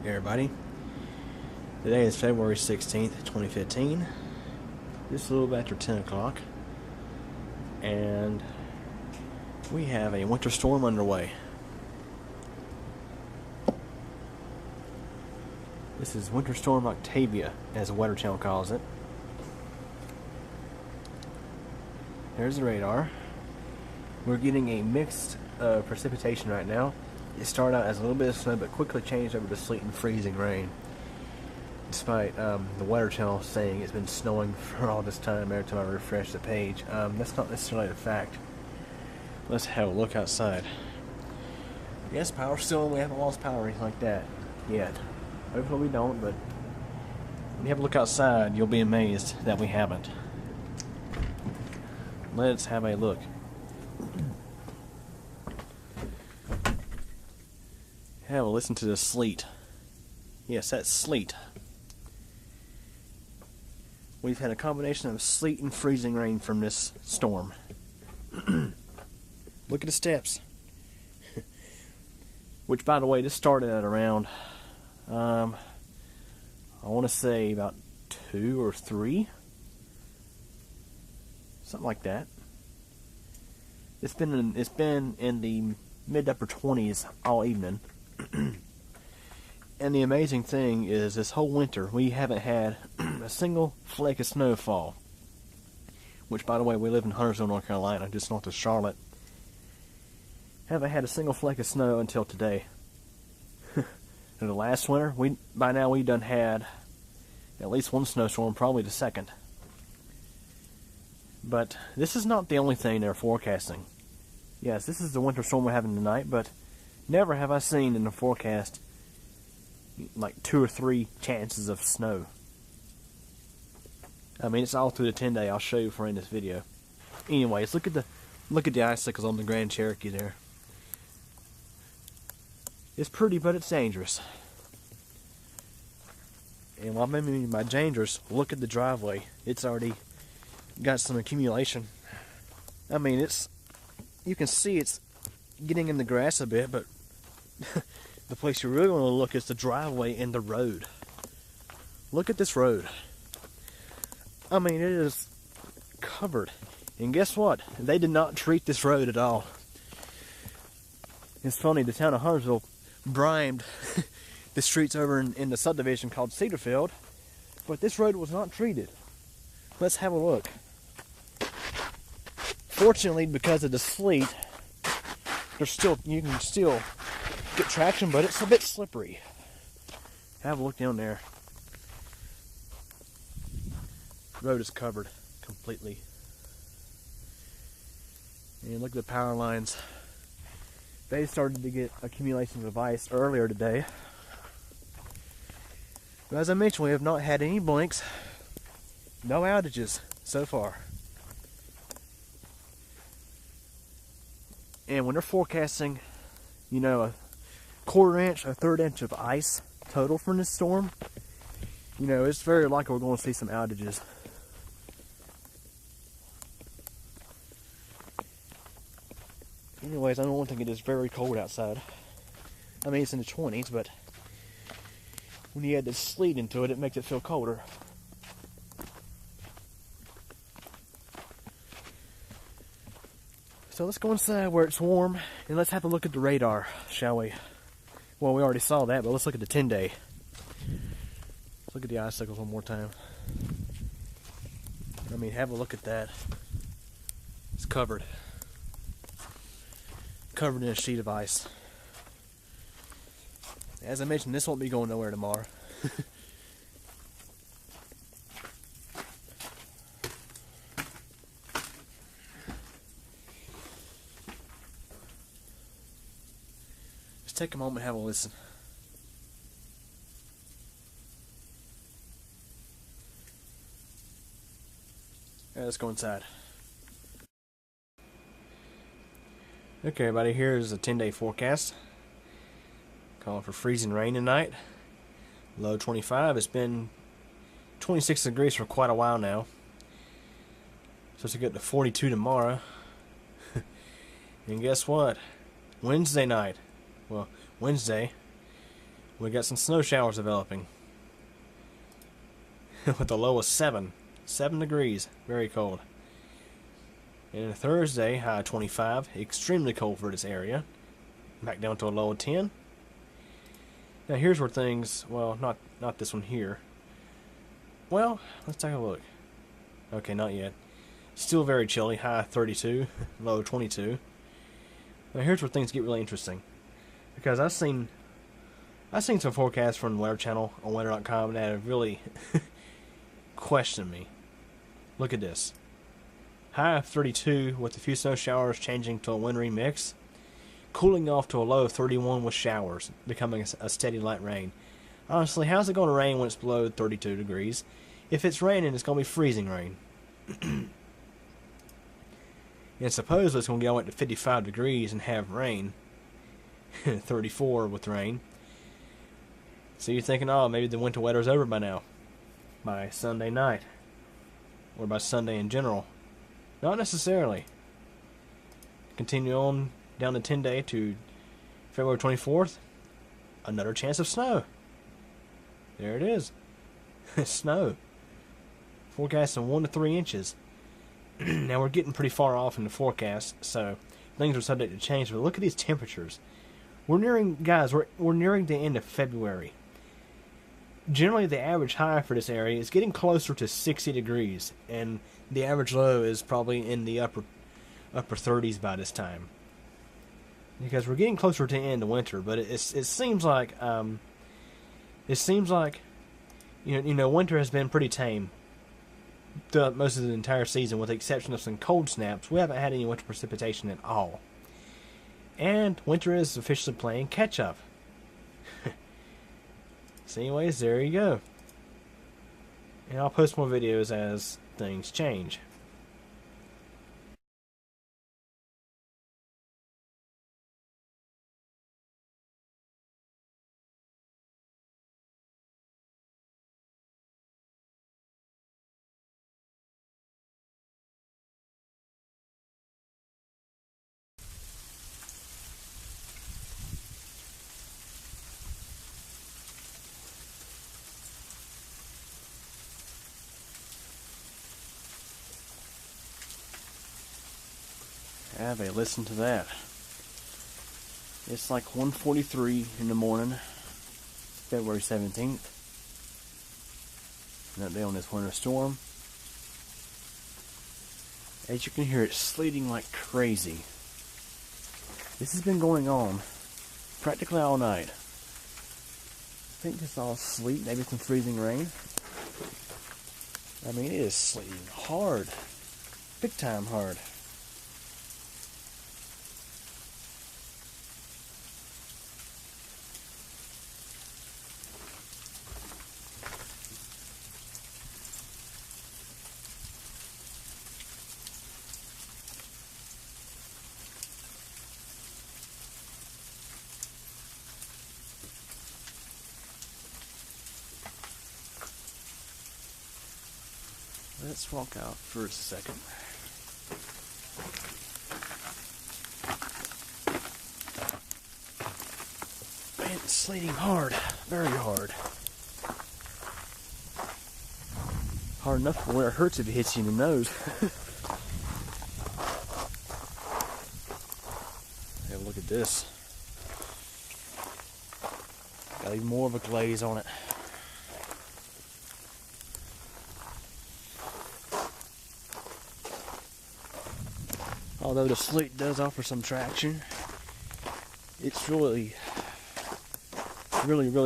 everybody. Today is February 16th, 2015. Just a little bit after 10 o'clock. And we have a winter storm underway. This is Winter Storm Octavia, as the Weather Channel calls it. There's the radar. We're getting a mixed precipitation right now. It started out as a little bit of snow, but quickly changed over to sleet and freezing rain. Despite the Weather Channel saying it's been snowing for all this time every time I refresh the page. That's not necessarily the fact. Let's have a look outside. Yes, power's still on. We haven't lost power or anything like that yet. Hopefully we don't, but when you have a look outside, you'll be amazed that we haven't. Let's have a look. Have a listen to the sleet. Yes, that's sleet. We've had a combination of sleet and freezing rain from this storm. Look at the steps. Which, by the way, this started at around, I want to say about 2 or 3. Something like that. It's been in the mid to upper 20s all evening. And the amazing thing is, this whole winter we haven't had a single flake of snowfall. Which, by the way, we live in Huntersville, North Carolina, just north of Charlotte. Haven't had a single flake of snow until today. In the last winter, by now we done had at least one snowstorm, probably the second. But this is not the only thing they're forecasting. Yes, this is the winter storm we're having tonight, but never have I seen in the forecast like 2 or 3 chances of snow. I mean, it's all through the 10-day. I'll show you for in this video. Anyways, look at the icicles on the Grand Cherokee there. It's pretty, but it's dangerous. And what I mean by dangerous, look at the driveway. It's already got some accumulation. I mean, you can see it's getting in the grass a bit, but the place you really want to look is the driveway and the road. Look at this road. I mean, it is covered. And guess what? They did not treat this road at all. It's funny, the town of Huntersville brimed the streets over in the subdivision called Cedarfield, but this road was not treated. Let's have a look. Fortunately, because of the sleet, you can still get traction, but it's a bit slippery. Have a look down there. The road is covered completely. And look at the power lines. They started to get accumulations of ice earlier today. But as I mentioned, we have not had any blinks, no outages so far. And when they're forecasting, you know, a 1/4 inch, a 1/3 inch of ice total from this storm, you know, it's very likely we're going to see some outages. Anyways, I don't think it is very cold outside. I mean, it's in the 20s, but when you add the sleet into it, it makes it feel colder. So let's go inside where it's warm, and let's have a look at the radar, shall we? Well, we already saw that, but let's look at the 10-day. Let's look at the icicles one more time. I mean, have a look at that. It's covered. Covered in a sheet of ice. As I mentioned, this won't be going nowhere tomorrow. Just take a moment and have a listen. Alright, let's go inside. Okay, everybody, here's a 10-day forecast. Calling for freezing rain tonight. Low 25. It's been 26 degrees for quite a while now. Supposed to get to 42 tomorrow. And guess what? Wednesday night. Well, Wednesday, We got some snow showers developing. With a low of 7 degrees, very cold. And Thursday, high 25, extremely cold for this area. Back down to a low of 10. Now here's where things, well, not this one here. Well, let's take a look. Okay, not yet. Still very chilly, high 32, low 22. Now here's where things get really interesting. Because I've seen some forecasts from the Weather Channel on weather.com that have really questioned me. Look at this. High of 32 with a few snow showers changing to a wintry mix. Cooling off to a low of 31 with showers, becoming a steady light rain. Honestly, how's it going to rain when it's below 32 degrees? If it's raining, it's going to be freezing rain. And supposedly it's going to go up to 55 degrees and have rain. 34 with rain. So you're thinking, oh, maybe the winter weather's over by now. By Sunday night. Or by Sunday in general. Not necessarily. Continue on down the 10-day to February 24th. Another chance of snow. There it is. Snow. Forecasting 1 to 3 inches. Now we're getting pretty far off in the forecast, so things are subject to change. But look at these temperatures. We're nearing the end of February. Generally, the average high for this area is getting closer to 60 degrees, and the average low is probably in the upper 30s by this time. Because we're getting closer to the end of winter, but it seems like winter has been pretty tame throughout most of the entire season, with the exception of some cold snaps. We haven't had any winter precipitation at all, and winter is officially playing catch up. So anyways, there you go. And I'll post more videos as things change. Have a listen to that. It's like 1:43 in the morning, February 17th. An update on this winter storm. As you can hear, it's sleeting like crazy. This has been going on practically all night. I think it's all sleet, maybe some freezing rain. I mean, it is sleeting hard. Big time hard. Let's walk out for a second. Man, it's sleeting hard. Very hard. Hard enough for where it hurts if it hits you in the nose. Hey, look at this. Got even more of a glaze on it. Although the sleet does offer some traction, it's really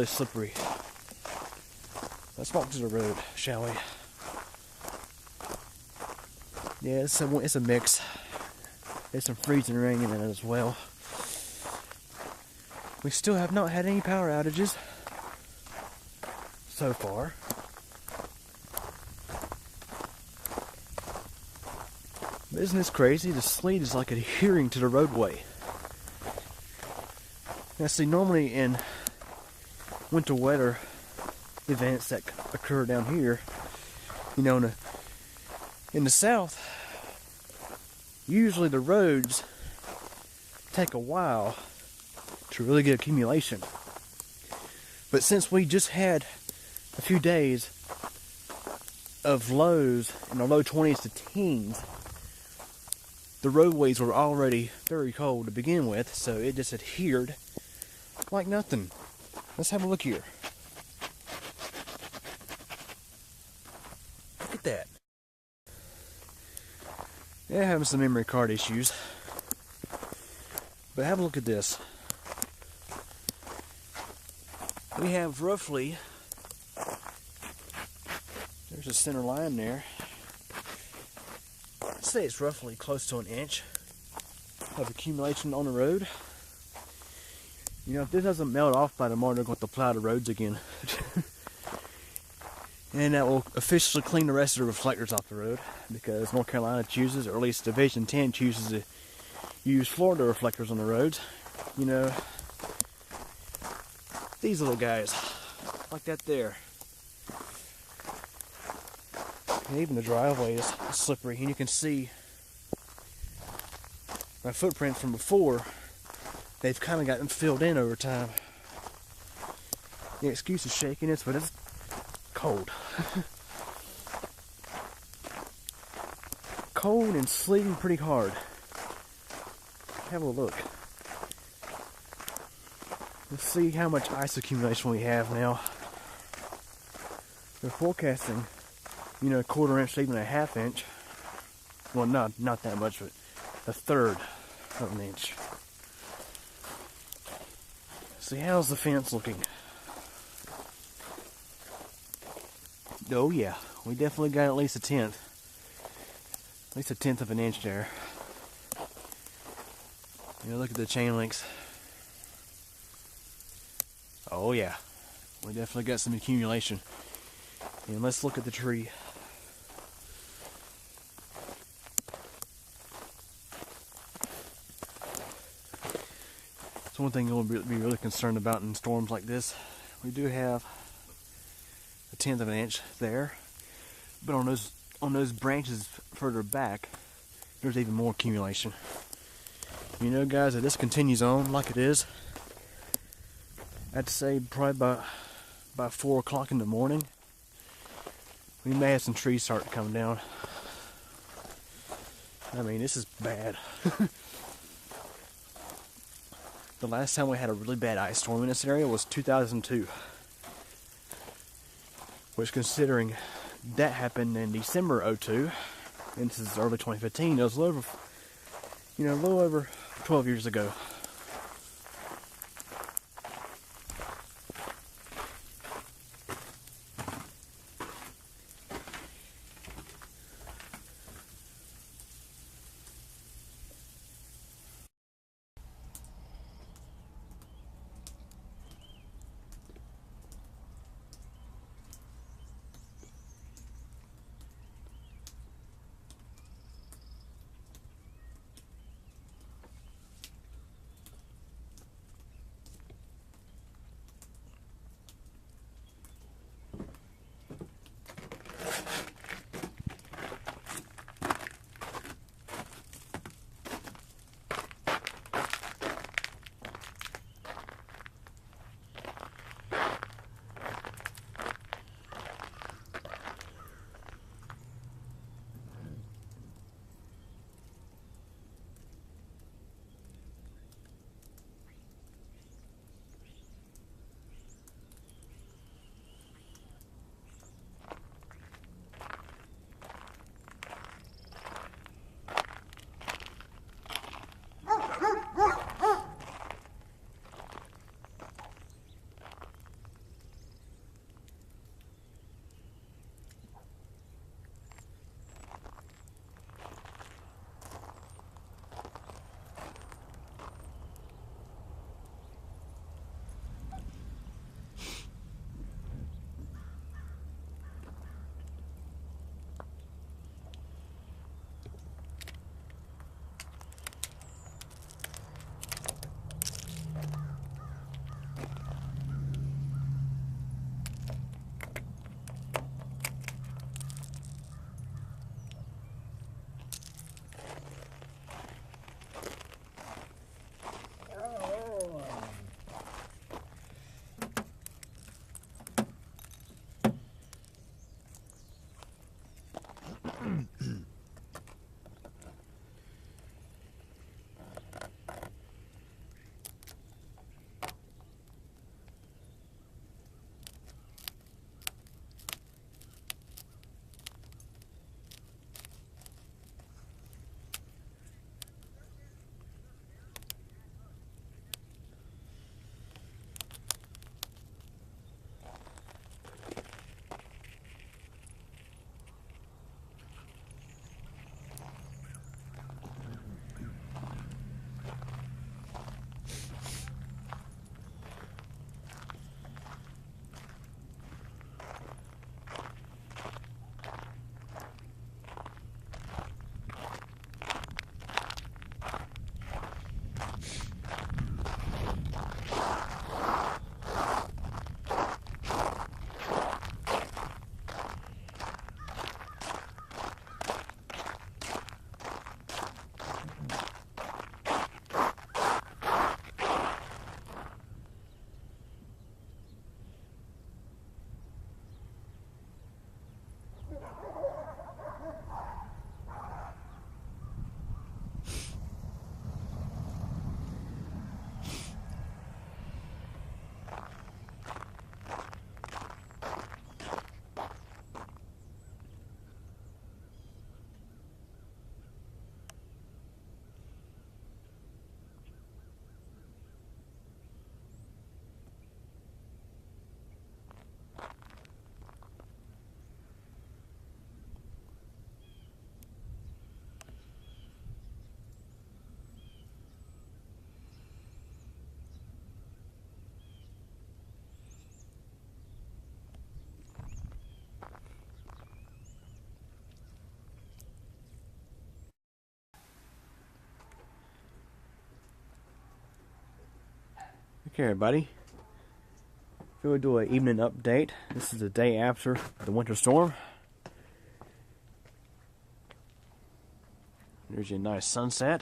slippery. Let's walk to the road, shall we? Yeah, it's a mix. There's some freezing rain in it as well. We still have not had any power outages so far. Isn't this crazy? The sleet is like adhering to the roadway. Now see, normally in winter weather events that occur down here, you know, in the south, usually the roads take a while to really get accumulation. But since we just had a few days of lows in the low 20s to teens, the roadways were already very cold to begin with, so it just adhered like nothing. Let's have a look here. Look at that. Yeah, having some memory card issues. But have a look at this. We have roughly, there's a center line there. I'd say it's roughly close to an inch of accumulation on the road. You know, if this doesn't melt off by tomorrow, they're going to plow the roads again. And that will officially clean the rest of the reflectors off the road, because North Carolina chooses, or at least Division 10 chooses to use Florida reflectors on the roads. You know, these little guys, like that there. And even the driveway is slippery, and you can see my footprint from before. They've kind of gotten filled in over time. The excuse is shakiness, but it's cold. Cold and sleeting pretty hard. Have a look. Let's see how much ice accumulation we have now. They're forecasting, you know, a quarter inch to even a half inch. Well, not that much, but a third of an inch. See, how's the fence looking? Oh yeah, we definitely got at least a tenth. At least a tenth of an inch there. You know, look at the chain links. Oh yeah, we definitely got some accumulation. And let's look at the tree. So one thing you'll be really concerned about in storms like this, we do have a tenth of an inch there, but on those branches further back, there's even more accumulation. You know, guys, if this continues on like it is, I'd say probably by 4 o'clock in the morning, we may have some trees start coming down. I mean, this is bad. The last time we had a really bad ice storm in this area was 2002. Which, considering that happened in December '02, and this is early 2015, it was a little over 12 years ago. Okay, everybody. We'll do an evening update. This is the day after the winter storm. There's your nice sunset.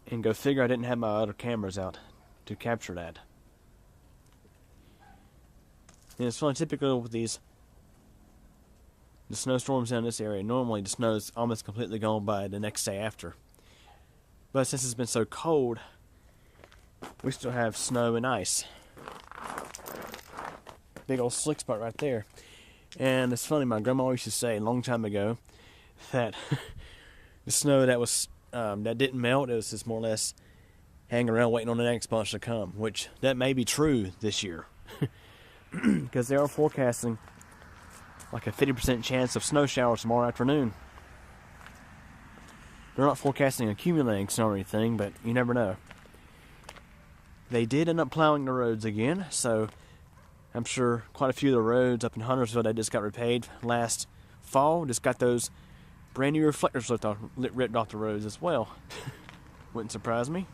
And go figure I didn't have my other cameras out to capture that. And it's funny, typical with the snowstorms down this area. Normally the snow is almost completely gone by the next day after. But since it's been so cold, we still have snow and ice. Big old slick spot right there. And it's funny, my grandma used to say a long time ago that the snow that was that didn't melt, it was just more or less hanging around waiting on the next bunch to come, which that may be true this year. Because they are forecasting like a 50% chance of snow showers tomorrow afternoon. They're not forecasting accumulating snow or anything, but you never know. They did end up plowing the roads again, so I'm sure quite a few of the roads up in Huntersville that just got repaved last fall just got those brand new reflectors ripped off the roads as well. Wouldn't surprise me.